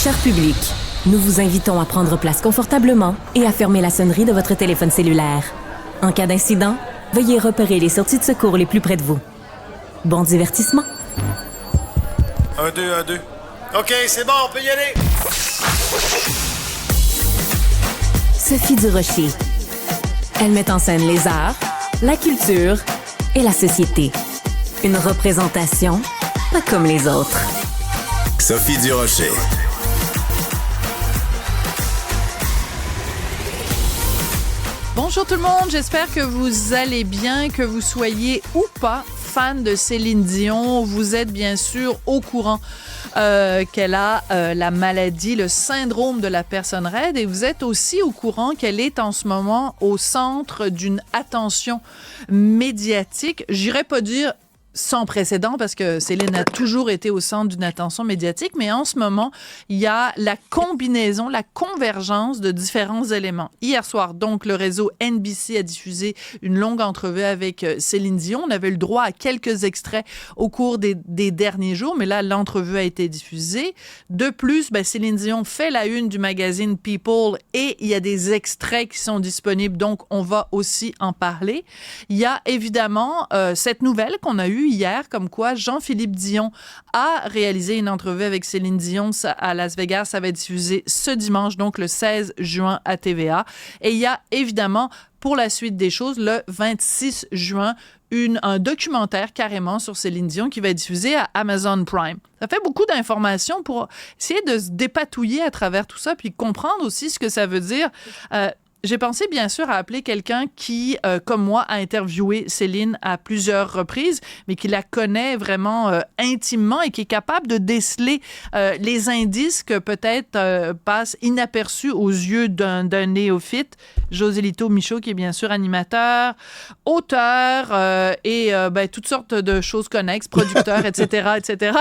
Cher public, nous vous invitons à prendre place confortablement et à fermer la sonnerie de votre téléphone cellulaire. En cas d'incident, veuillez repérer les sorties de secours les plus près de vous. Bon divertissement. 1, 2, 1, 2. OK, c'est bon, on peut y aller. Sophie Durocher. Elle met en scène les arts, la culture et la société. Une représentation pas comme les autres. Sophie Durocher. Bonjour tout le monde, j'espère que vous allez bien, que vous soyez ou pas fan de Céline Dion. Vous êtes bien sûr au courant qu'elle a la maladie, le syndrome de la personne raide, et vous êtes aussi au courant qu'elle est en ce moment au centre d'une attention médiatique. J'irais pas dire sans précédent, parce que Céline a toujours été au centre d'une attention médiatique, mais en ce moment, il y a la combinaison, la convergence de différents éléments. Hier soir, donc, le réseau NBC a diffusé une longue entrevue avec Céline Dion. On avait eu le droit à quelques extraits au cours des derniers jours, mais là, l'entrevue a été diffusée. De plus, Céline Dion fait la une du magazine People et il y a des extraits qui sont disponibles, donc on va aussi en parler. Il y a évidemment cette nouvelle qu'on a eue hier, comme quoi Jean-Philippe Dion a réalisé une entrevue avec Céline Dion à Las Vegas. Ça va être diffusé ce dimanche, donc le 16 juin à TVA. Et il y a évidemment, pour la suite des choses, le 26 juin, un documentaire carrément sur Céline Dion qui va être diffusé à Amazon Prime. Ça fait beaucoup d'informations pour essayer de se dépatouiller à travers tout ça, puis comprendre aussi ce que ça veut dire. J'ai pensé bien sûr à appeler quelqu'un qui, comme moi, a interviewé Céline à plusieurs reprises, mais qui la connaît vraiment intimement et qui est capable de déceler les indices que peut-être passent inaperçus aux yeux d'un néophyte. Joselito Michaud, qui est bien sûr animateur, auteur et toutes sortes de choses connexes, producteur, etc., etc.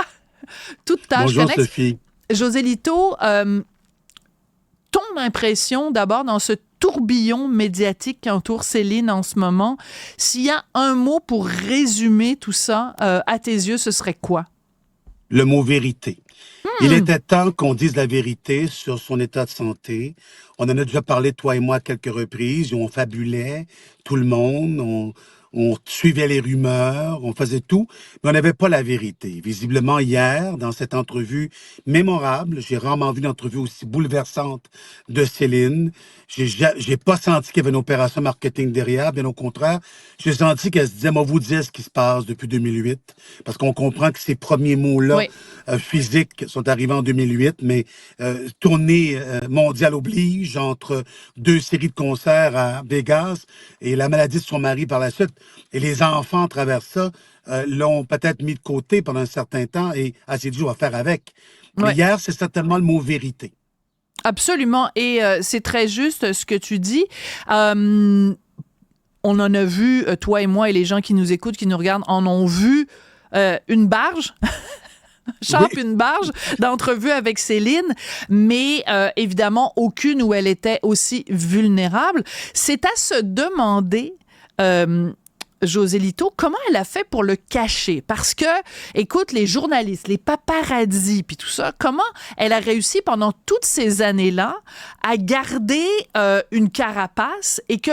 Toutes tâches Bonjour, connexes. Sophie. Joselito, ton impression d'abord dans ce tourbillon médiatique qui entoure Céline en ce moment, s'il y a un mot pour résumer tout ça, à tes yeux, ce serait quoi? Le mot vérité. Il était temps qu'on dise la vérité sur son état de santé. On en a déjà parlé, toi et moi, à quelques reprises. On fabulait, tout le monde, on suivait les rumeurs, on faisait tout, mais on n'avait pas la vérité. Visiblement, hier, dans cette entrevue mémorable, j'ai rarement vu une entrevue aussi bouleversante de Céline. J'ai pas senti qu'il y avait une opération marketing derrière, bien au contraire. J'ai senti qu'elle se disait, moi, vous dire ce qui se passe depuis 2008, parce qu'on comprend que ces premiers mots-là, Oui. Physiques, sont arrivés en 2008, mais tournée mondiale oblige entre deux séries de concerts à Vegas et la maladie de son mari par la suite. Et les enfants, à travers ça, l'ont peut-être mis de côté pendant un certain temps et s'est dit, on va faire avec. Mais Ouais. hier, c'est certainement le mot vérité. Absolument. Et c'est très juste ce que tu dis. On en a vu, toi et moi, et les gens qui nous écoutent, qui nous regardent, en ont vu une barge. Une barge d'entrevue avec Céline, mais évidemment aucune où elle était aussi vulnérable. C'est à se demander, Joselito, comment elle a fait pour le cacher? Parce que, écoute, les journalistes, les paparazzis, puis tout ça, comment elle a réussi pendant toutes ces années-là à garder une carapace et que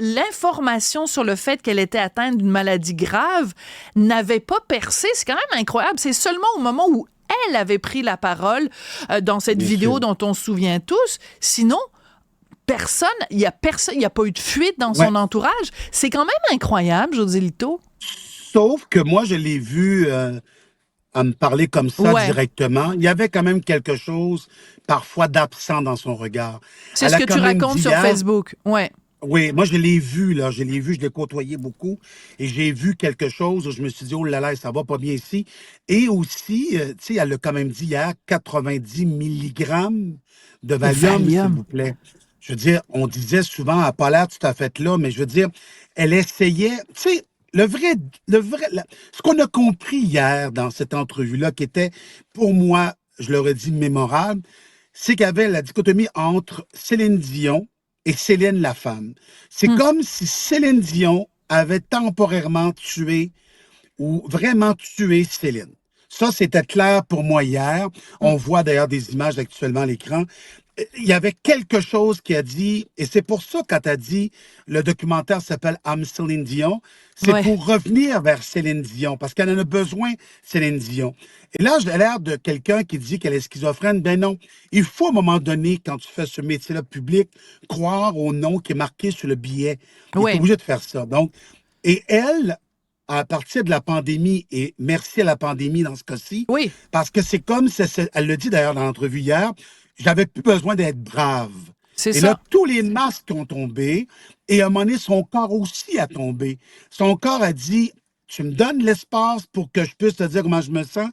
l'information sur le fait qu'elle était atteinte d'une maladie grave n'avait pas percé? C'est quand même incroyable. C'est seulement au moment où elle avait pris la parole dans cette Bien vidéo sûr. dont on se souvient tous. Sinon, il n'y a pas eu de fuite dans son entourage. C'est quand même incroyable, Joselito. Sauf que moi, je l'ai vu à me parler comme ça directement. Il y avait quand même quelque chose, parfois, d'absent dans son regard. C'est Elle ce a que quand tu même racontes dit sur hier- Facebook. Ouais. Oui, moi, je l'ai vu, je l'ai côtoyé beaucoup, et j'ai vu quelque chose où je me suis dit, oh là là, ça va pas bien ici. Et aussi, tu sais, elle a quand même dit hier, 90 milligrammes de Valium, s'il vous plaît. Je veux dire, on disait souvent, elle n'a pas l'air tout à fait là, mais je veux dire, elle essayait, tu sais, ce qu'on a compris hier dans cette entrevue-là, qui était, pour moi, je l'aurais dit mémorable, c'est qu'il y avait la dichotomie entre Céline Dion et Céline la femme. C'est comme si Céline Dion avait temporairement tué ou vraiment tué Céline. Ça, c'était clair pour moi hier. On voit d'ailleurs des images actuellement à l'écran. Il y avait quelque chose qui a dit, et c'est pour ça quand t'as dit, le documentaire s'appelle I'm Céline Dion, c'est Ouais. pour revenir vers Céline Dion, parce qu'elle en a besoin, Céline Dion. Et là, j'ai l'air de quelqu'un qui dit qu'elle est schizophrène. Ben non, il faut à un moment donné, quand tu fais ce métier-là public, croire au nom qui est marqué sur le billet. Il Ouais. est obligé de faire ça. Donc, et elle, à partir de la pandémie, et merci à la pandémie dans ce cas-ci, Oui. parce que c'est comme, elle le dit d'ailleurs dans l'entrevue hier, j'avais plus besoin d'être brave. C'est Et ça. là, tous les masques ont tombé, et à un moment donné, son corps aussi a tombé. Son corps a dit, tu me donnes l'espace pour que je puisse te dire comment je me sens?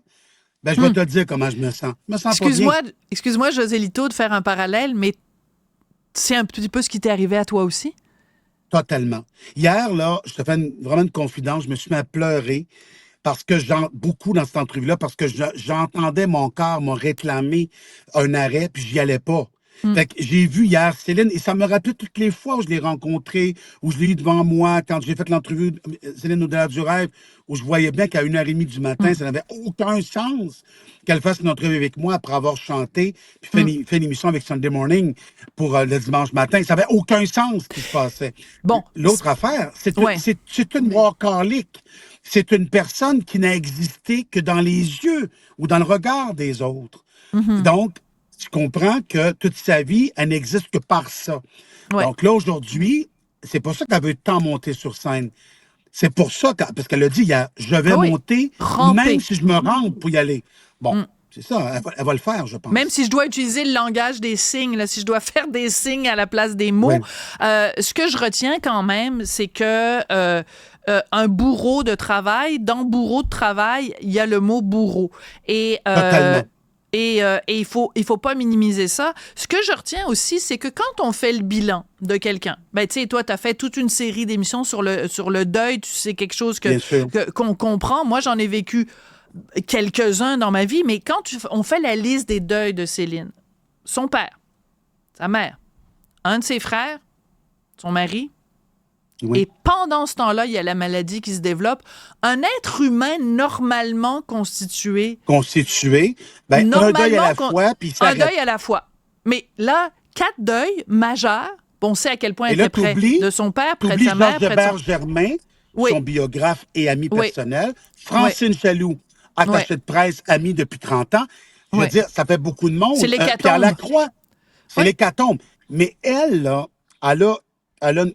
Ben, je vais te le dire comment je me sens. Je me sens pas bien. Excuse-moi, José Lito, de faire un parallèle, mais c'est un petit peu ce qui t'est arrivé à toi aussi? Totalement. Hier, là, je te fais vraiment une confidence, je me suis mis à pleurer parce que beaucoup dans cette entrevue-là, parce que j'entendais mon corps me réclamer un arrêt, puis j'y allais pas. Fait que j'ai vu hier Céline, et ça me rappelait toutes les fois où je l'ai rencontrée, où je l'ai eu devant moi, quand j'ai fait l'entrevue Céline au-delà du rêve, où je voyais bien qu'à 1h30 du matin, ça n'avait aucun sens qu'elle fasse une entrevue avec moi après avoir chanté, puis fait une émission avec Sunday Morning pour le dimanche matin. Ça n'avait aucun sens ce qui se passait. Bon. L'autre affaire, c'est Ouais. une workaholic. C'est une personne qui n'a existé que dans les yeux ou dans le regard des autres. Donc, tu comprends que toute sa vie, elle n'existe que par ça. Ouais. Donc là, aujourd'hui, c'est pour ça qu'elle veut tant monter sur scène. C'est pour ça, parce qu'elle a dit hier, je vais Oui. monter, Ramper. même si je me rends pour y aller. Bon, c'est ça, elle va le faire, je pense. Même si je dois utiliser le langage des signes, là, si je dois faire des signes à la place des mots, Oui. ce que je retiens quand même, c'est que un bourreau de travail, dans bourreau de travail, il y a le mot bourreau. Et Totalement. Et il faut pas minimiser ça. Ce que je retiens aussi, c'est que quand on fait le bilan de quelqu'un, ben tu sais, toi, tu as fait toute une série d'émissions sur le deuil, tu sais quelque chose Bien sûr. qu'on comprend. Moi, j'en ai vécu quelques-uns dans ma vie, mais quand on fait la liste des deuils de Céline, son père, sa mère, un de ses frères, son mari, Oui. et pendant ce temps-là, il y a la maladie qui se développe. Un être humain normalement constitué, Constitué, ben, un deuil à la fois, puis ça un deuil à la fois. Mais là, 4 deuils majeurs. On sait à quel point Et elle là, était près t'oublies- de son père, près de T'oublies sa mère, Georges près de son... Germain, Oui. son biographe et ami Oui. personnel. Francine Chaloux, attachée de presse, amie depuis 30 ans. Je veux Oui. dire, ça fait beaucoup de monde. C'est l'hécatombe. Pierre Lacroix, c'est Oui. l'hécatombe. Mais elle, là,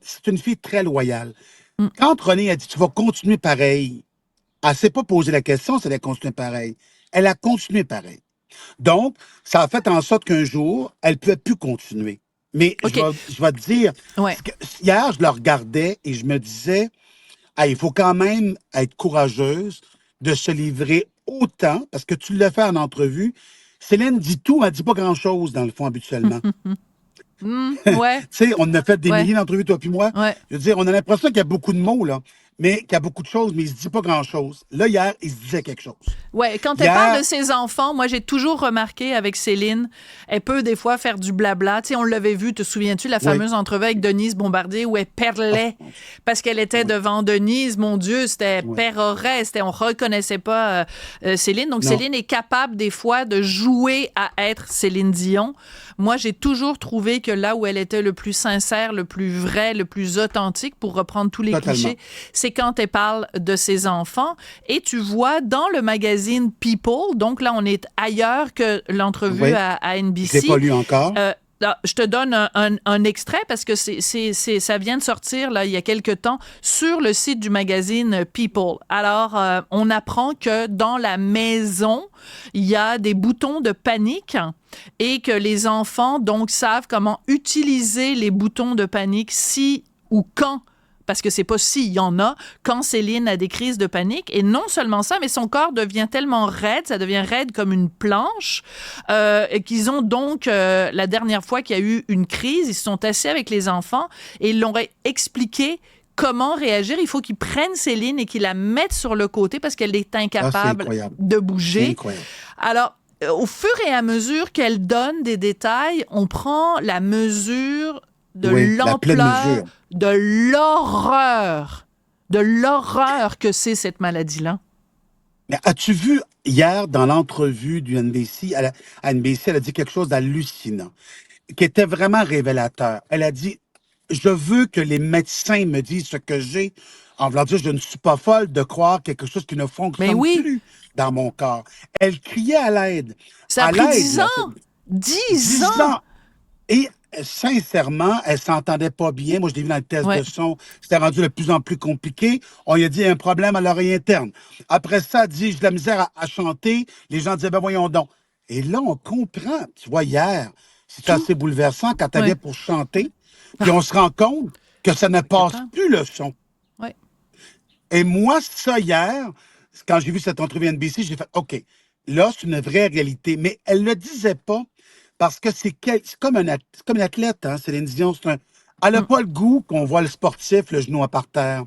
c'est une fille très loyale. Mm. Quand René a dit, tu vas continuer pareil, elle ne s'est pas posé la question si elle a continué pareil. Elle a continué pareil. Donc, ça a fait en sorte qu'un jour, elle ne pouvait plus continuer. Mais OK. je vais te dire, Ouais. hier, je la regardais et je me disais, hey, il faut quand même être courageuse de se livrer autant, parce que tu le fais en entrevue. Céline dit tout, elle ne dit pas grand-chose, dans le fond, habituellement. Ouais. Tu sais, on a fait des Ouais. milliers d'entrevues, toi puis moi. Ouais. Je veux dire, on a l'impression qu'il y a beaucoup de mots, là, mais qu'il y a beaucoup de choses, mais il se dit pas grand-chose. Là, hier, il se disait quelque chose. Ouais, quand elle Hier- parle de ses enfants, moi, j'ai toujours remarqué avec Céline, elle peut des fois faire du blabla. Tu sais, on l'avait vu, te souviens-tu, la fameuse entrevue avec Denise Bombardier où elle perlait parce qu'elle était devant Denise. Mon Dieu, c'était péroré, on reconnaissait pas Céline. Donc, Non. Céline est capable des fois de jouer à être Céline Dion. Moi, j'ai toujours trouvé que là où elle était le plus sincère, le plus vrai, le plus authentique, pour reprendre tous les Totalement. clichés, c'est quand elle parle de ses enfants. Et tu vois, dans le magazine People, donc là, on est ailleurs que l'entrevue Oui. à Je NBC. l'ai pas lu encore. Là, je te donne un extrait parce que ça vient de sortir là, il y a quelque temps sur le site du magazine People. Alors, on apprend que dans la maison, il y a des boutons de panique et que les enfants donc savent comment utiliser les boutons de panique si ou quand, parce que c'est pas si, il y en a, quand Céline a des crises de panique. Et non seulement ça, mais son corps devient tellement raide, ça devient raide comme une planche, et qu'ils ont donc, la dernière fois qu'il y a eu une crise, ils se sont assis avec les enfants et ils l'ont expliqué comment réagir. Il faut qu'ils prennent Céline et qu'ils la mettent sur le côté parce qu'elle est incapable incroyable. de C'est bouger. incroyable. Alors, au fur et à mesure qu'elle donne des détails, on prend la mesure de Oui, la pleine l'ampleur, mesure. de l'horreur que c'est cette maladie-là. Mais as-tu vu hier dans l'entrevue du NBC, à NBC, elle a dit quelque chose d'hallucinant, qui était vraiment révélateur. Elle a dit, je veux que les médecins me disent ce que j'ai. En voulant dire, je ne suis pas folle de croire quelque chose qui ne Mais fonctionne oui, plus dans mon corps. Elle criait à l'aide. ça a À pris l'aide, 10 là. ans. 10 10 ans. ans. Et sincèrement, elle s'entendait pas bien. Moi, je l'ai vu dans le test Ouais. de son. C'était rendu de plus en plus compliqué. On lui a dit, il y a un problème à l'oreille interne. Après ça, elle dit, j'ai de la misère à chanter. Les gens disaient, ben voyons donc. Et là, on comprend. Tu vois, hier, c'était Tout. assez bouleversant quand elle Ouais. vient pour chanter. Puis on se rend compte que ça ne passe Attends. plus le son. Ouais. Et moi, ça, hier, quand j'ai vu cette entrevue NBC, j'ai fait, OK, là, c'est une vraie réalité. Mais elle ne le disait pas parce que c'est comme c'est comme une athlète, hein, Céline Dion. Elle n'a pas le goût qu'on voit le sportif, le genou par terre.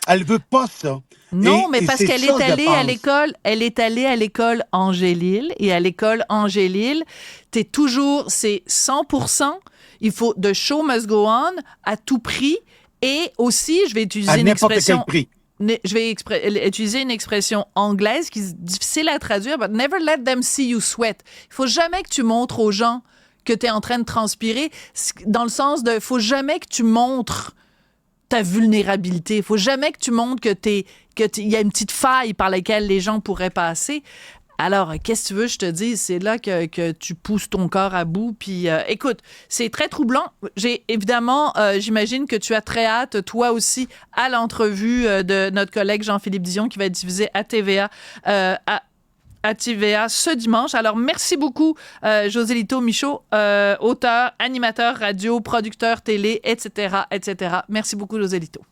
Elle veut pas ça. Non, mais Et parce c'est qu'elle ça, est je allée à pense. l'école, elle est allée à l'école Angélil, et à l'école Angélil, t'es toujours, c'est 100%, il faut, the show must go on, à tout prix, et aussi, je vais utiliser À une n'importe quel expression, prix. je vais utiliser une expression anglaise qui est difficile à traduire, but never let them see you sweat. Il faut jamais que tu montres aux gens que tu es en train de transpirer, dans le sens de, faut jamais que tu montres ta vulnérabilité. Il faut jamais que tu montres qu'il y a une petite faille par laquelle les gens pourraient passer. Alors, qu'est-ce que tu veux, je te dis, c'est là que tu pousses ton corps à bout. Puis, écoute, c'est très troublant. Évidemment, j'imagine que tu as très hâte, toi aussi, à l'entrevue de notre collègue Jean-Philippe Dion qui va être diffusée à TVA à TVA ce dimanche. Alors, merci beaucoup, José Lito Michaud, auteur, animateur radio, producteur télé, etc., etc. Merci beaucoup, José Lito.